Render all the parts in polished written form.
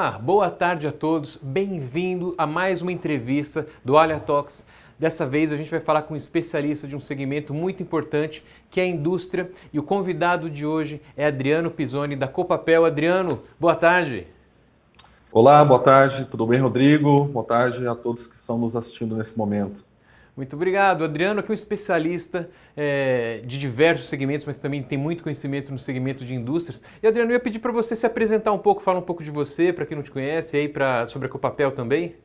Olá, boa tarde a todos. Bem-vindo a mais uma entrevista do Alea Talks. Dessa vez a gente vai falar com um especialista de um segmento muito importante, que é a indústria. E o convidado de hoje é Adriano Pisoni, da Copapel. Adriano, boa tarde. Olá, boa tarde, tudo bem, Rodrigo? Boa tarde a todos que estão nos assistindo nesse momento. Muito obrigado. Adriano aqui é um especialista de diversos segmentos, mas também tem muito conhecimento no segmento de indústrias. E Adriano, eu ia pedir para você se apresentar um pouco, falar um pouco de você, para quem não te conhece, e aí sobre a Copapel também.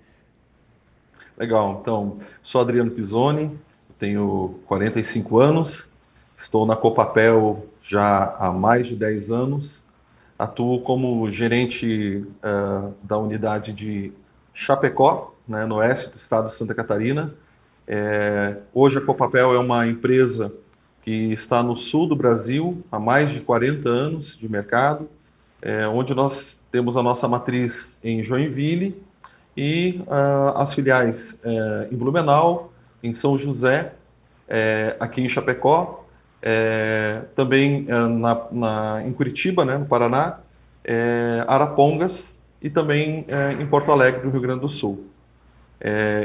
Legal, então, sou Adriano Pisoni, tenho 45 anos, estou na Copapel já há mais de 10 anos, atuo como gerente da unidade de Chapecó, né, no oeste do estado de Santa Catarina. Hoje a Copapel é uma empresa que está no sul do Brasil há mais de 40 anos de mercado, onde nós temos a nossa matriz em Joinville e as filiais em Blumenau, em São José, aqui em Chapecó, também em Curitiba, né, no Paraná, Arapongas e também em Porto Alegre, no Rio Grande do Sul.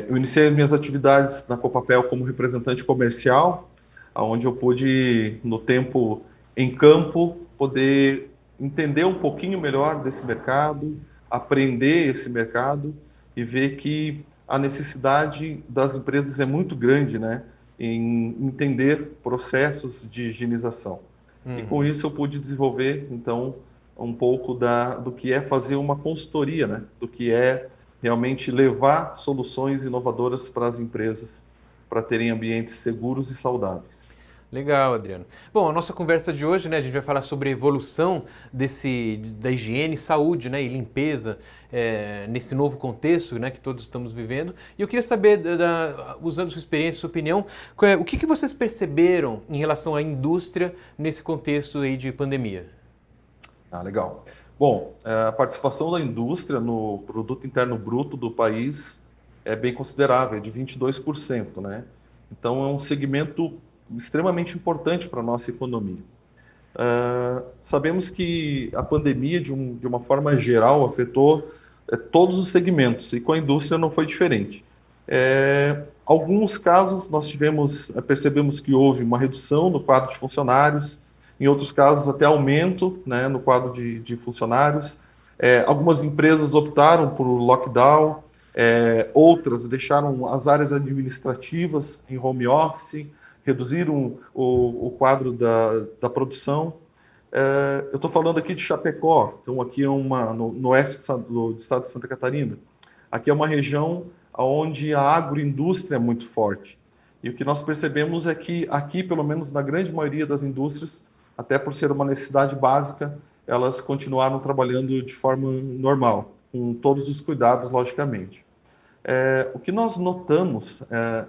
Eu iniciei minhas atividades na Copapel como representante comercial, onde eu pude, no tempo em campo, poder entender um pouquinho melhor desse mercado, aprender esse mercado e ver que a necessidade das empresas é muito grande, né, em entender processos de higienização. E com Uhum. isso eu pude desenvolver, então, um pouco do que é fazer uma consultoria, né, do que é realmente levar soluções inovadoras para as empresas, para terem ambientes seguros e saudáveis. Legal, Adriano. Bom, a nossa conversa de hoje, né, a gente vai falar sobre a evolução da higiene, saúde, né, e limpeza nesse novo contexto, né, que todos estamos vivendo. E eu queria saber, usando sua experiência, sua opinião, o que vocês perceberam em relação à indústria nesse contexto aí de pandemia? Legal. Bom, a participação da indústria no produto interno bruto do país é bem considerável, é de 22%, né? Então, é um segmento extremamente importante para a nossa economia. Sabemos que a pandemia, de uma forma geral, afetou todos os segmentos, e com a indústria não foi diferente. Alguns casos, percebemos que houve uma redução no quadro de funcionários, em outros casos até aumento, né, no quadro de funcionários. Algumas empresas optaram por lockdown, outras deixaram as áreas administrativas em home office, reduziram o quadro da produção. Eu estou falando aqui de Chapecó, então aqui é no oeste do estado de Santa Catarina. Aqui é uma região onde a agroindústria é muito forte. E o que nós percebemos é que aqui, pelo menos na grande maioria das indústrias, até por ser uma necessidade básica, elas continuaram trabalhando de forma normal, com todos os cuidados, logicamente. O que nós notamos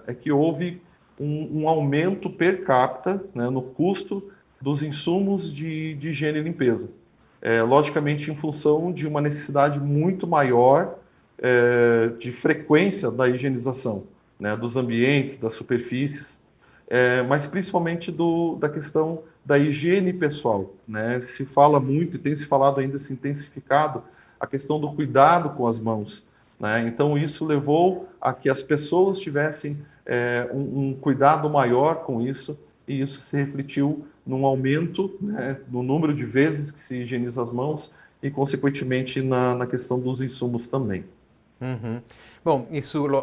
é que houve um aumento per capita, né, no custo dos insumos de higiene e limpeza. Logicamente, em função de uma necessidade muito maior de frequência da higienização, né, dos ambientes, das superfícies, mas principalmente da questão da higiene pessoal, né? Se fala muito e tem se falado ainda, se intensificado, a questão do cuidado com as mãos, né? Então, isso levou a que as pessoas tivessem um cuidado maior com isso, e isso se refletiu num aumento, né, no número de vezes que se higieniza as mãos e, consequentemente, na questão dos insumos também. Uhum. Bom,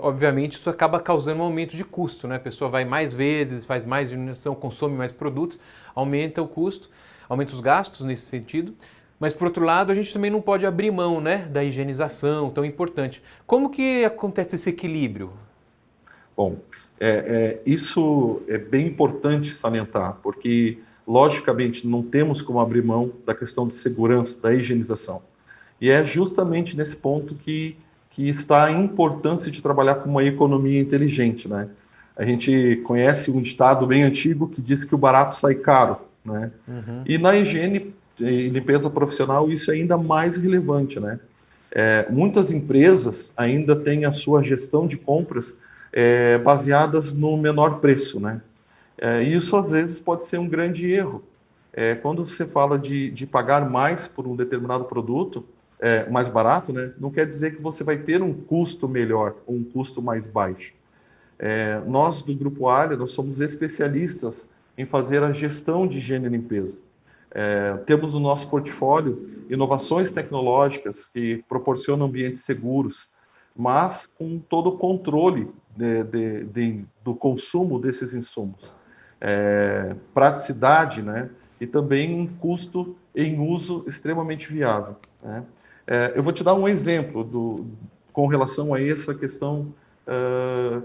obviamente isso acaba causando um aumento de custo, né? A pessoa vai mais vezes, faz mais higienização, consome mais produtos, aumenta o custo, aumenta os gastos nesse sentido. Mas por outro lado, a gente também não pode abrir mão, né, da higienização tão importante. Como que acontece esse equilíbrio? Bom, isso é bem importante salientar, porque, logicamente, não temos como abrir mão da questão de segurança, da higienização. E é justamente nesse ponto que está a importância de trabalhar com uma economia inteligente, né? A gente conhece um ditado bem antigo que diz que o barato sai caro, né? Uhum. E na higiene e limpeza profissional isso é ainda mais relevante, né? Muitas empresas ainda têm a sua gestão de compras baseadas no menor preço, né? E isso às vezes pode ser um grande erro. Quando você fala de pagar mais por um determinado produto, mais barato, né, não quer dizer que você vai ter um custo melhor ou um custo mais baixo. Nós, do Grupo Alha, nós somos especialistas em fazer a gestão de higiene e limpeza. Temos no nosso portfólio inovações tecnológicas que proporcionam ambientes seguros, mas com todo o controle do consumo desses insumos. Praticidade, né? E também um custo em uso extremamente viável, né? Eu vou te dar um exemplo com relação a essa questão,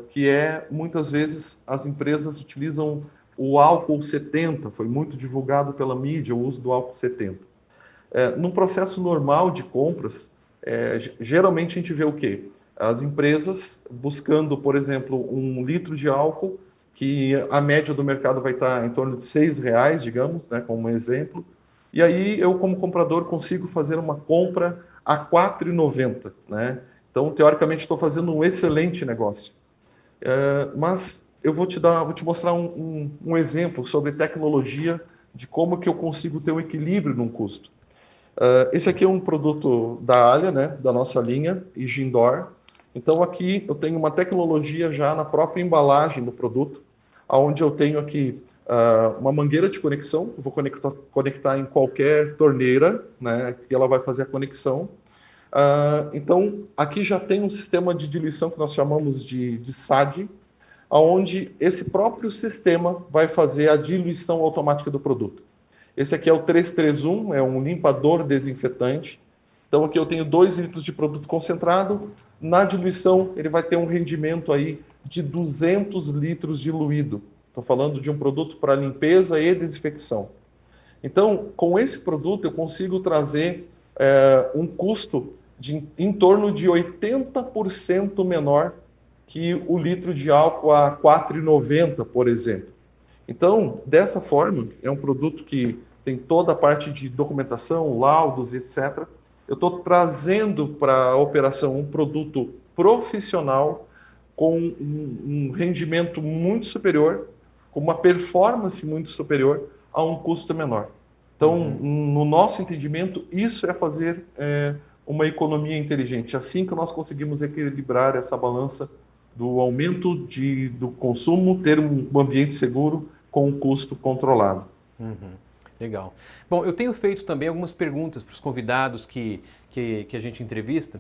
que muitas vezes as empresas utilizam o álcool 70, foi muito divulgado pela mídia o uso do álcool 70. Num processo normal de compras, geralmente a gente vê o quê? As empresas buscando, por exemplo, 1 litro de álcool, que a média do mercado vai estar em torno de R$ 6, digamos, né, como exemplo. E aí eu, como comprador, consigo fazer uma compra a R$ 4,90, né? Então, teoricamente, estou fazendo um excelente negócio. Mas eu vou te mostrar um exemplo sobre tecnologia de como que eu consigo ter um equilíbrio num custo. Esse aqui é um produto da Alha, né, da nossa linha, Higindor. Então, aqui eu tenho uma tecnologia já na própria embalagem do produto, onde eu tenho aqui uma mangueira de conexão, eu vou conectar em qualquer torneira, né, que ela vai fazer a conexão. Então, aqui já tem um sistema de diluição que nós chamamos de SAD, onde esse próprio sistema vai fazer a diluição automática do produto. Esse aqui é o 331, é um limpador desinfetante. Então, aqui eu tenho 2 litros de produto concentrado. Na diluição, ele vai ter um rendimento aí de 200 litros diluído. Estou falando de um produto para limpeza e desinfecção. Então, com esse produto, eu consigo trazer um custo em torno de 80% menor que o litro de álcool a R$ 4,90, por exemplo. Então, dessa forma, é um produto que tem toda a parte de documentação, laudos, etc. Eu estou trazendo para a operação um produto profissional com um rendimento muito superior, com uma performance muito superior a um custo menor. Então, no nosso entendimento, isso é fazer uma economia inteligente. Assim que nós conseguimos equilibrar essa balança do aumento do consumo, ter um ambiente seguro com um custo controlado. Legal. Bom, eu tenho feito também algumas perguntas para os convidados que a gente entrevista,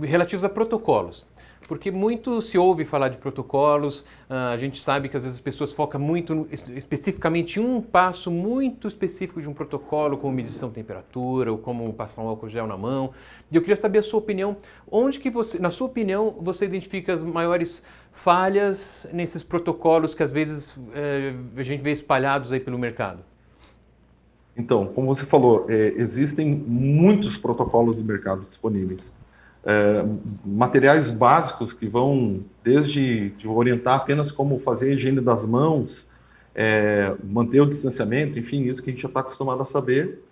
relativos a protocolos. Porque muito se ouve falar de protocolos, a gente sabe que às vezes as pessoas focam muito especificamente em um passo muito específico de um protocolo, como medição de temperatura ou como passar um álcool gel na mão. E eu queria saber a sua opinião, onde que você, na sua opinião, você identifica as maiores falhas nesses protocolos que às vezes a gente vê espalhados aí pelo mercado? Então, como você falou, existem muitos protocolos no mercado disponíveis. Materiais básicos que vão desde orientar apenas como fazer a higiene das mãos, manter o distanciamento, enfim, isso que a gente já está acostumado a saber,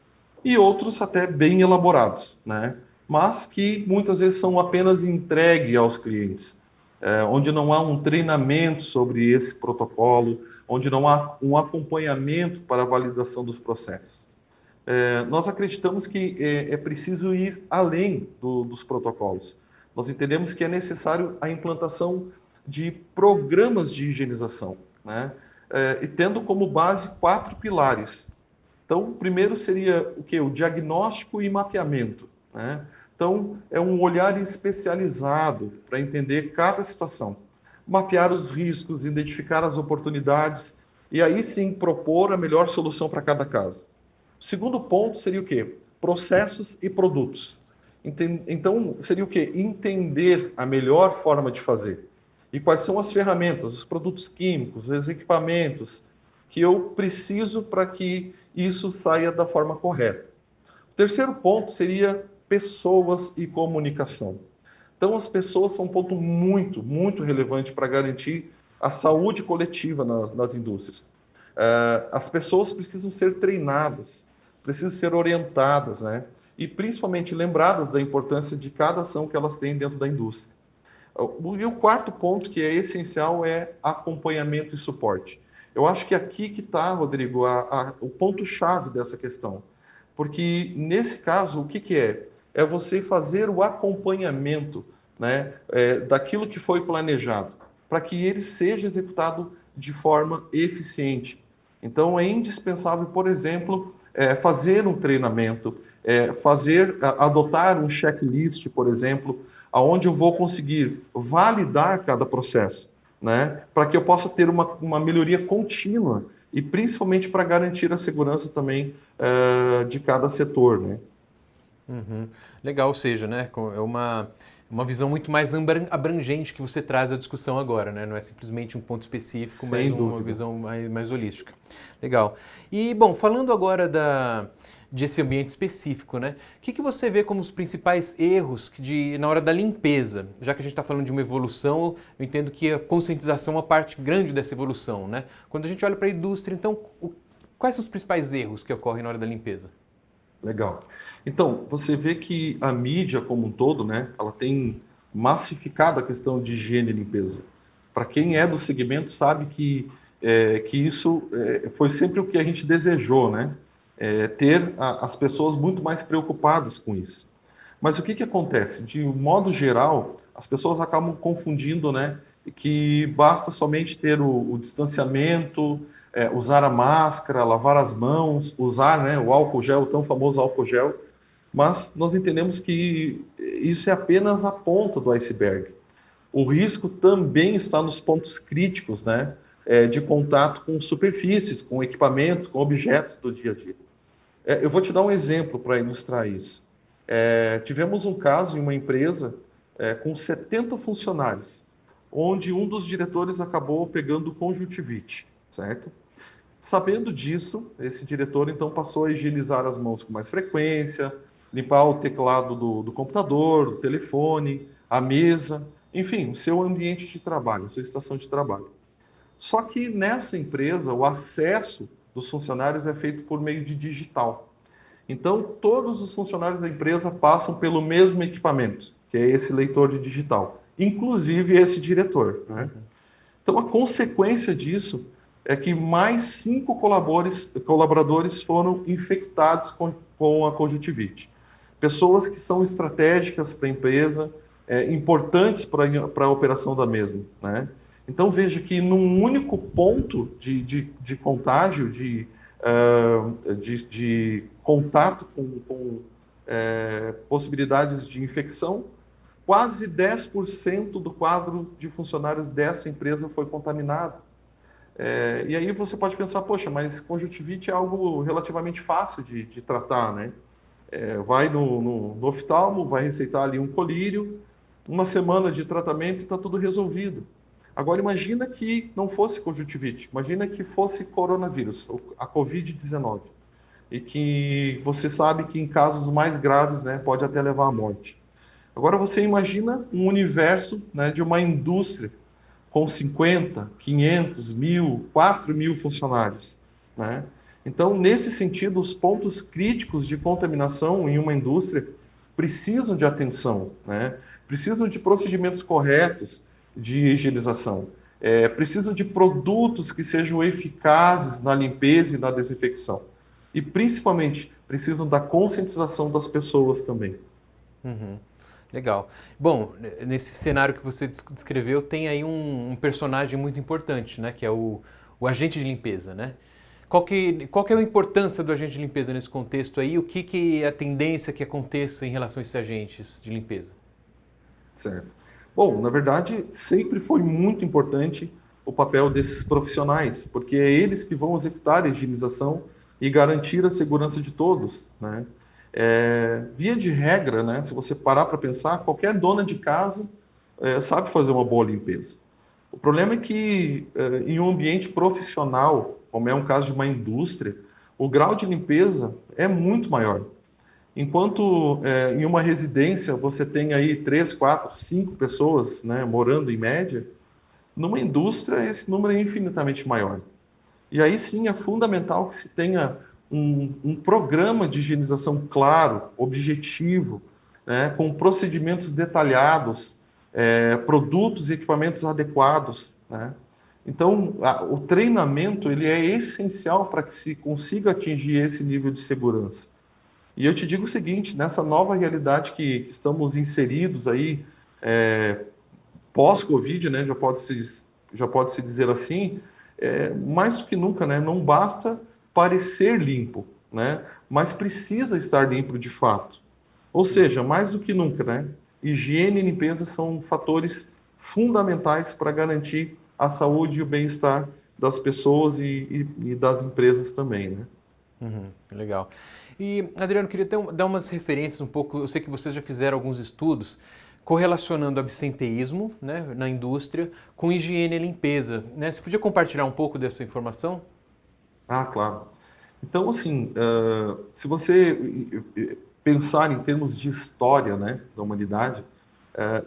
e outros até bem elaborados, né? Mas que muitas vezes são apenas entregues aos clientes, onde não há um treinamento sobre esse protocolo, onde não há um acompanhamento para a validação dos processos. Nós acreditamos que é preciso ir além dos protocolos. Nós entendemos que é necessário a implantação de programas de higienização, né? E tendo como base 4 pilares. Então, o primeiro seria o quê? O diagnóstico e mapeamento, né? Então, é um olhar especializado para entender cada situação, mapear os riscos, identificar as oportunidades e aí sim propor a melhor solução para cada caso. O segundo ponto seria o quê? Processos e produtos. Então, seria o quê? Entender a melhor forma de fazer. E quais são as ferramentas, os produtos químicos, os equipamentos que eu preciso para que isso saia da forma correta. O terceiro ponto seria pessoas e comunicação. Então, as pessoas são um ponto muito, muito relevante para garantir a saúde coletiva nas indústrias. As pessoas precisam ser treinadas, precisam ser orientadas, né? E principalmente lembradas da importância de cada ação que elas têm dentro da indústria. E o quarto ponto que é essencial é acompanhamento e suporte. Eu acho que aqui que está, Rodrigo, o ponto-chave dessa questão. Porque, nesse caso, o que é? é você fazer o acompanhamento, né, daquilo que foi planejado, para que ele seja executado de forma eficiente. Então, é indispensável, por exemplo, fazer um treinamento, adotar um checklist, por exemplo, aonde eu vou conseguir validar cada processo, né, para que eu possa ter uma melhoria contínua e principalmente para garantir a segurança também de cada setor, né? Uhum. Legal, ou seja, né, é uma visão muito mais abrangente que você traz à discussão agora, né? Não é simplesmente um ponto específico, mas Sem uma dúvida. visão mais holística. Legal. E, bom, falando agora desse ambiente específico, né? O que você vê como os principais erros na hora da limpeza? Já que a gente está falando de uma evolução, eu entendo que a conscientização é uma parte grande dessa evolução, né? Quando a gente olha para a indústria, então, quais são os principais erros que ocorrem na hora da limpeza? Legal. Então, você vê que a mídia como um todo, né, ela tem massificado a questão de higiene e limpeza. Para quem é do segmento sabe que isso foi sempre o que a gente desejou, né? Ter as pessoas muito mais preocupadas com isso. Mas o que acontece? De um modo geral, as pessoas acabam confundindo, né, que basta somente ter o distanciamento, usar a máscara, lavar as mãos, usar, né, o álcool gel, o tão famoso álcool gel, mas nós entendemos que isso é apenas a ponta do iceberg. O risco também está nos pontos críticos, né, de contato com superfícies, com equipamentos, com objetos do dia a dia. Eu vou te dar um exemplo para ilustrar isso. Tivemos um caso em uma empresa com 70 funcionários, onde um dos diretores acabou pegando conjuntivite, certo? Sabendo disso, esse diretor então passou a higienizar as mãos com mais frequência, limpar o teclado do computador, do telefone, a mesa, enfim, o seu ambiente de trabalho, a sua estação de trabalho. Só que nessa empresa, o acesso dos funcionários é feito por meio de digital. Então, todos os funcionários da empresa passam pelo mesmo equipamento, que é esse leitor de digital, inclusive esse diretor, né? Então, a consequência disso é que mais 5 colaboradores foram infectados com a conjuntivite. Pessoas que são estratégicas para a empresa, importantes para a operação da mesma, né? Então, veja que num único ponto de contágio, de contato com possibilidades de infecção, quase 10% do quadro de funcionários dessa empresa foi contaminado. E aí você pode pensar, poxa, mas conjuntivite é algo relativamente fácil de tratar, né? Vai no oftalmo, vai receitar ali um colírio, uma semana de tratamento e está tudo resolvido. Agora imagina que não fosse conjuntivite, imagina que fosse coronavírus, a Covid-19, e que você sabe que em casos mais graves, né, pode até levar à morte. Agora você imagina um universo, né, de uma indústria com 50, 500, 1.000, 4.000 funcionários, né? Então, nesse sentido, os pontos críticos de contaminação em uma indústria precisam de atenção, né? Precisam de procedimentos corretos de higienização, precisam de produtos que sejam eficazes na limpeza e na desinfecção. E, principalmente, precisam da conscientização das pessoas também. Uhum. Legal. Bom, nesse cenário que você descreveu, tem aí um personagem muito importante, né? Que é o agente de limpeza, né? Qual que é a importância do agente de limpeza nesse contexto aí? O que é a tendência que aconteça em relação a esses agentes de limpeza? Certo. Bom, na verdade, sempre foi muito importante o papel desses profissionais, porque é eles que vão executar a higienização e garantir a segurança de todos, né? Via de regra, né, se você parar para pensar, qualquer dona de casa sabe fazer uma boa limpeza. O problema é que em um ambiente profissional, como é um caso de uma indústria, o grau de limpeza é muito maior. Enquanto em uma residência você tem aí 3, 4, 5 pessoas, né, morando em média, numa indústria esse número é infinitamente maior. E aí sim é fundamental que se tenha um programa de higienização claro, objetivo, né, com procedimentos detalhados, produtos e equipamentos adequados, né? Então, o treinamento ele é essencial para que se consiga atingir esse nível de segurança. E eu te digo o seguinte, nessa nova realidade que estamos inseridos aí, pós-Covid, né, já pode se dizer assim, mais do que nunca, né, não basta parecer limpo, né, mas precisa estar limpo de fato. Ou seja, mais do que nunca, né, higiene e limpeza são fatores fundamentais para garantir a saúde e o bem-estar das pessoas e das empresas também, né? Legal. E, Adriano, queria dar umas referências um pouco. Eu sei que vocês já fizeram alguns estudos correlacionando absenteísmo, né, na indústria com higiene e limpeza, né? Você podia compartilhar um pouco dessa informação? Ah, claro. Então, assim, se você pensar em termos de história, né, da humanidade,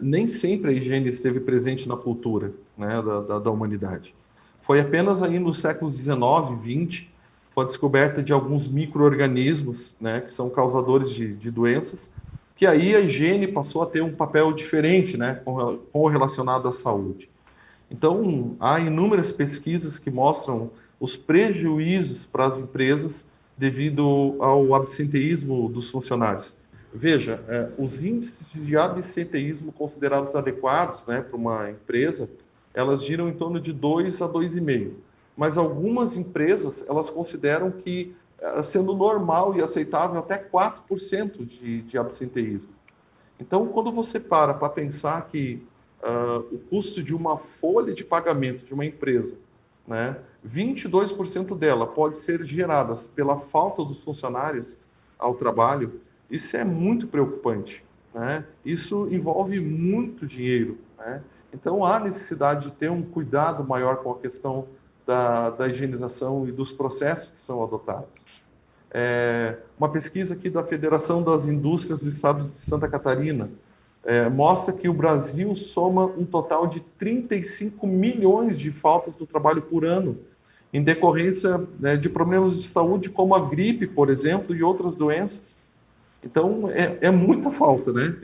nem sempre a higiene esteve presente na cultura, né, da humanidade. Foi apenas aí nos séculos 19 e 20, com a descoberta de alguns micro-organismos, né, que são causadores de doenças, que aí a higiene passou a ter um papel diferente, né, com o relacionado à saúde. Então, há inúmeras pesquisas que mostram os prejuízos para as empresas devido ao absenteísmo dos funcionários. Veja, os índices de absenteísmo considerados adequados, né, para uma empresa, elas giram em torno de 2 a 2,5. Mas algumas empresas, elas consideram que, sendo normal e aceitável, até 4% de absenteísmo. Então, quando você para pensar que o custo de uma folha de pagamento de uma empresa, né, 22% dela pode ser gerada pela falta dos funcionários ao trabalho, isso é muito preocupante, né? Isso envolve muito dinheiro, né? Então, há necessidade de ter um cuidado maior com a questão da higienização e dos processos que são adotados. Uma pesquisa aqui da Federação das Indústrias do Estado de Santa Catarina mostra que o Brasil soma um total de 35 milhões de faltas do trabalho por ano, em decorrência, né, de problemas de saúde como a gripe, por exemplo, e outras doenças. Então, é muita falta, né?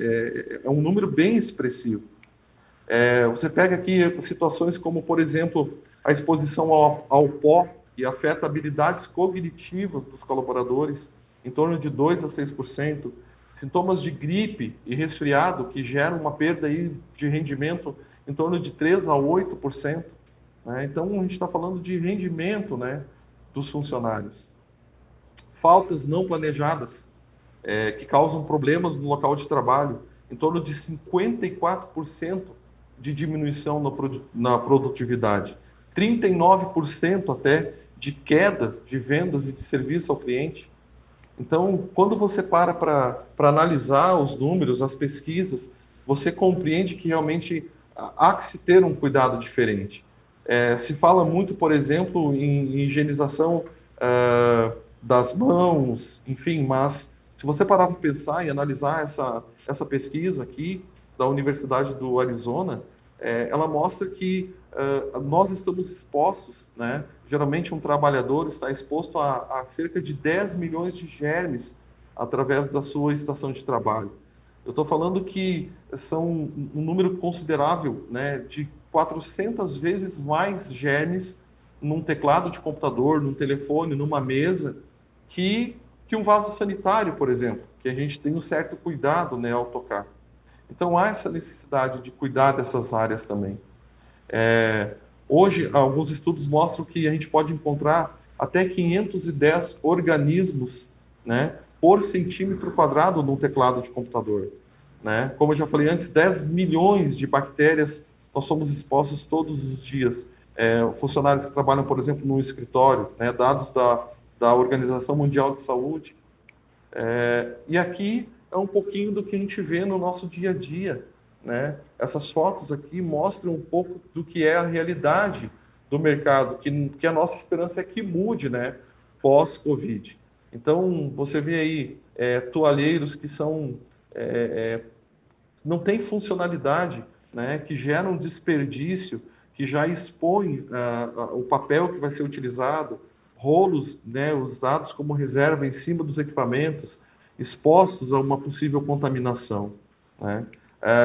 É um número bem expressivo. Você pega aqui situações como, por exemplo, a exposição ao pó, que afeta habilidades cognitivas dos colaboradores, em torno de 2 a 6%. Sintomas de gripe e resfriado, que geram uma perda aí de rendimento em torno de 3 a 8%. Né? Então, a gente está falando de rendimento, né, dos funcionários. Faltas não planejadas, que causam problemas no local de trabalho, em torno de 54% de diminuição na produtividade, 39% até de queda de vendas e de serviço ao cliente. Então, quando você para analisar os números, as pesquisas, você compreende que realmente há que se ter um cuidado diferente. Se fala muito, por exemplo, em higienização das mãos, enfim, mas se você parar para pensar e analisar essa pesquisa aqui da Universidade do Arizona, ela mostra que nós estamos expostos, né? Geralmente um trabalhador está exposto a cerca de 10 milhões de germes através da sua estação de trabalho. Eu estou falando que são um número considerável, né, de 400 vezes mais germes num teclado de computador, num telefone, numa mesa, que um vaso sanitário, por exemplo, que a gente tem um certo cuidado, né, ao tocar. Então, há essa necessidade de cuidar dessas áreas também. Hoje, alguns estudos mostram que a gente pode encontrar até 510 organismos, né, por centímetro quadrado num teclado de computador. Né? Como eu já falei antes, 10 milhões de bactérias nós somos expostos todos os dias. Funcionários que trabalham, por exemplo, no escritório, né, dados da Organização Mundial de Saúde. E aqui é um pouquinho do que a gente vê no nosso dia a dia, né? Essas fotos aqui mostram um pouco do que é a realidade do mercado, que a nossa esperança é que mude, né, pós-Covid. Então, você vê aí toalheiros que não têm funcionalidade, né, que geram desperdício, que já expõem o papel que vai ser utilizado, rolos, né, usados como reserva em cima dos equipamentos, expostos a uma possível contaminação. Né?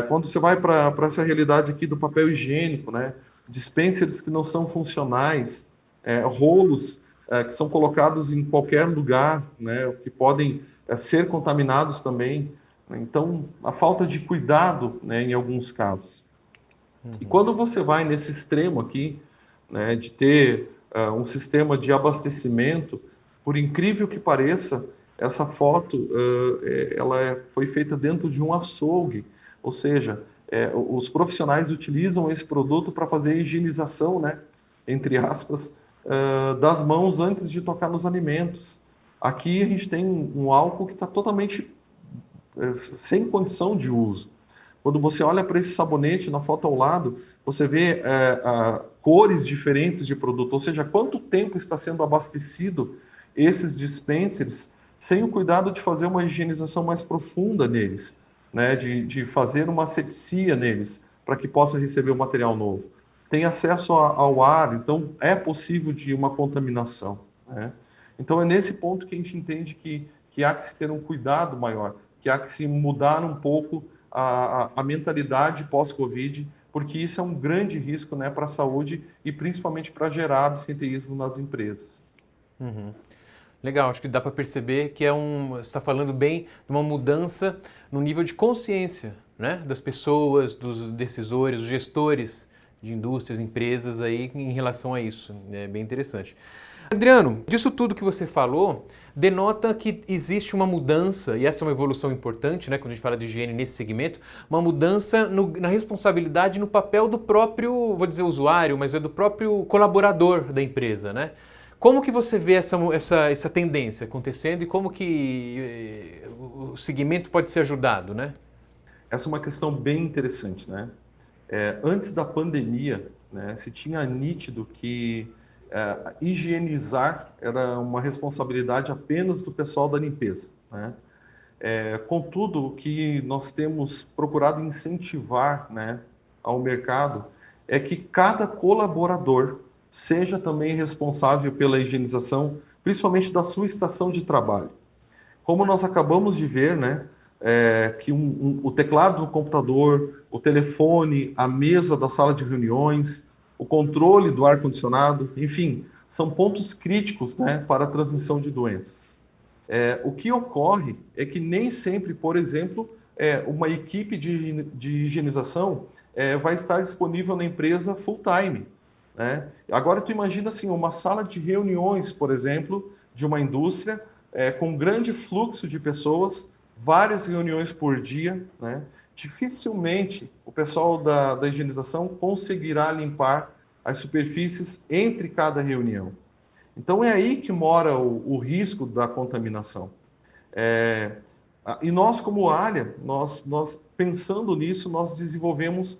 Quando você vai para essa realidade aqui do papel higiênico, né, dispensers que não são funcionais, rolos que são colocados em qualquer lugar, né, que podem ser contaminados também. Então, a falta de cuidado, né, em alguns casos. E quando você vai nesse extremo aqui, né, de ter um sistema de abastecimento, por incrível que pareça, essa foto foi feita dentro de um açougue, ou seja, os profissionais utilizam esse produto para fazer a higienização, né, entre aspas, das mãos antes de tocar nos alimentos. Aqui a gente tem um álcool que está totalmente sem condição de uso. Quando você olha para esse sabonete na foto ao lado, você vê cores diferentes de produto, ou seja, quanto tempo está sendo abastecido esses dispensers sem o cuidado de fazer uma higienização mais profunda neles, né? De fazer uma asepsia neles, para que possa receber o material novo. Tem acesso ao ar, então é possível de uma contaminação, né? Então é nesse ponto que a gente entende que há que se ter um cuidado maior, que há que se mudar um pouco a mentalidade pós-Covid, porque isso é um grande risco, né, para a saúde e principalmente para gerar absenteísmo nas empresas. Uhum. Legal, acho que dá para perceber que você está falando bem de uma mudança no nível de consciência, né, das pessoas, dos decisores, dos gestores de indústrias, empresas aí em relação a isso. É bem interessante. Adriano, disso tudo que você falou, denota que existe uma mudança, e essa é uma evolução importante, né, quando a gente fala de higiene nesse segmento, uma mudança na responsabilidade, no papel do próprio, vou dizer usuário, mas é do próprio colaborador da empresa, né? Como que você vê essa tendência acontecendo e como que o segmento pode ser ajudado, né? Essa é uma questão bem interessante, né? Antes da pandemia, né, se tinha nítido que higienizar era uma responsabilidade apenas do pessoal da limpeza, né? Contudo, o que nós temos procurado incentivar, né, ao mercado é que cada colaborador seja também responsável pela higienização, principalmente da sua estação de trabalho. Como nós acabamos de ver, né, que o teclado do computador, o telefone, a mesa da sala de reuniões, o controle do ar-condicionado, enfim, são pontos críticos, né, para a transmissão de doenças. O que ocorre é que nem sempre, por exemplo, uma equipe de higienização vai estar disponível na empresa full-time, né? Agora, tu imagina assim, uma sala de reuniões, por exemplo, de uma indústria, com grande fluxo de pessoas, várias reuniões por dia, né? Dificilmente o pessoal da higienização conseguirá limpar as superfícies entre cada reunião. Então é aí que mora o risco da contaminação. E nós, como área, nós pensando nisso, nós desenvolvemos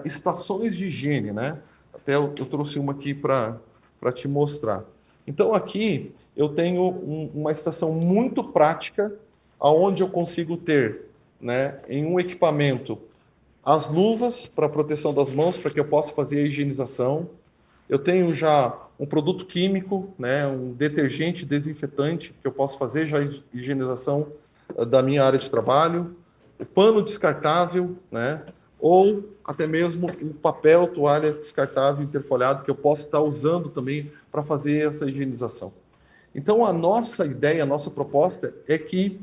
estações de higiene, né? Até eu trouxe uma aqui para te mostrar. Então aqui eu tenho uma estação muito prática, onde eu consigo ter, né, em um equipamento, as luvas para proteção das mãos, para que eu possa fazer a higienização. Eu tenho já um produto químico, né, um detergente, desinfetante, que eu posso fazer já a higienização da minha área de trabalho, o pano descartável, né, ou até mesmo o papel, toalha descartável interfolhado, que eu posso estar usando também para fazer essa higienização. Então, a nossa ideia, a nossa proposta é que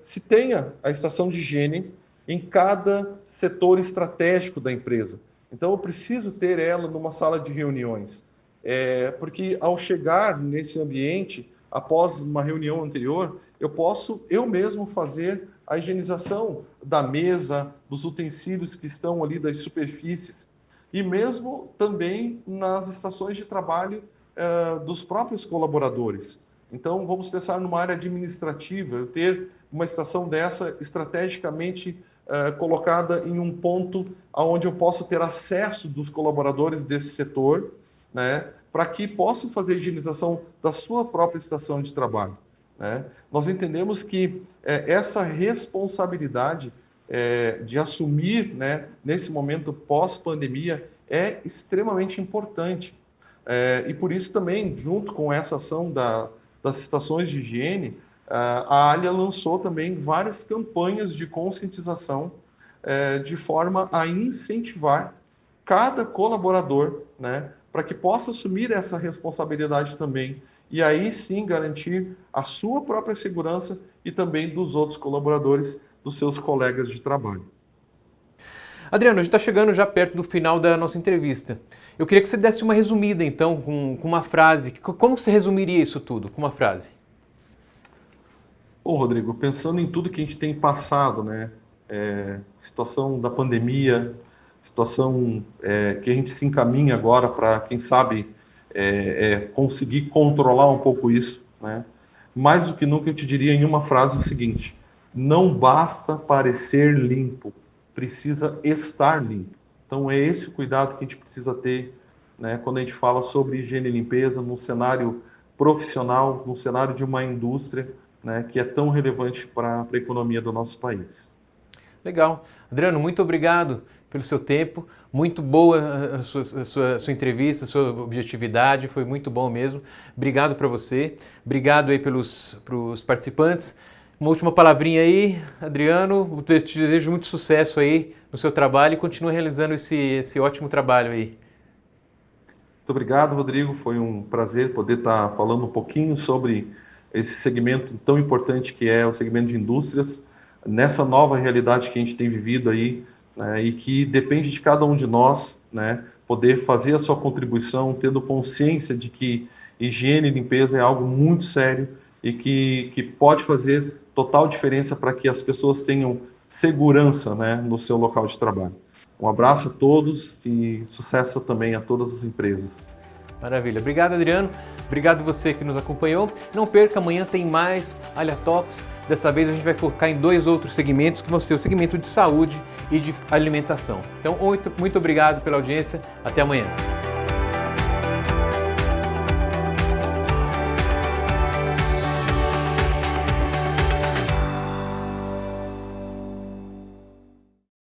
se tenha a estação de higiene em cada setor estratégico da empresa. Então, eu preciso ter ela numa sala de reuniões, porque ao chegar nesse ambiente, após uma reunião anterior, eu posso eu mesmo fazer a higienização da mesa, dos utensílios que estão ali, das superfícies, e mesmo também nas estações de trabalho dos próprios colaboradores. Então, vamos pensar numa área administrativa, eu ter uma estação dessa estrategicamente colocada em um ponto onde eu possa ter acesso dos colaboradores desse setor, né, para que possam fazer a higienização da sua própria estação de trabalho, né? Nós entendemos que essa responsabilidade de assumir, né, nesse momento pós-pandemia é extremamente importante. E por isso também, junto com essa ação das estações de higiene, a Alia lançou também várias campanhas de conscientização de forma a incentivar cada colaborador, né, para que possa assumir essa responsabilidade também e aí sim garantir a sua própria segurança e também dos outros colaboradores, dos seus colegas de trabalho. Adriano, a gente está chegando já perto do final da nossa entrevista. Eu queria que você desse uma resumida, então, com uma frase. Como você resumiria isso tudo, com uma frase? Bom, Rodrigo, pensando em tudo que a gente tem passado, né? Situação da pandemia, situação que a gente se encaminha agora para, quem sabe, conseguir controlar um pouco isso, né? Mais do que nunca, eu te diria em uma frase o seguinte: não basta parecer limpo, precisa estar limpo. Então, é esse o cuidado que a gente precisa ter, né, quando a gente fala sobre higiene e limpeza num cenário profissional, num cenário de uma indústria, né, que é tão relevante para a economia do nosso país. Legal. Adriano, muito obrigado pelo seu tempo. Muito boa a sua entrevista, a sua objetividade, foi muito bom mesmo. Obrigado para você. Obrigado aí pros participantes. Uma última palavrinha aí, Adriano. Eu te desejo muito sucesso aí no seu trabalho e continue realizando esse ótimo trabalho aí. Muito obrigado, Rodrigo. Foi um prazer poder estar falando um pouquinho sobre esse segmento tão importante que é o segmento de indústrias, nessa nova realidade que a gente tem vivido aí, né, e que depende de cada um de nós, né, poder fazer a sua contribuição, tendo consciência de que higiene e limpeza é algo muito sério e que pode fazer total diferença para que as pessoas tenham segurança, né, no seu local de trabalho. Um abraço a todos e sucesso também a todas as empresas. Maravilha. Obrigado, Adriano. Obrigado você que nos acompanhou. Não perca, amanhã tem mais Alha Talks. Dessa vez a gente vai focar em 2 outros segmentos, que vão ser o segmento de saúde e de alimentação. Então, muito obrigado pela audiência. Até amanhã.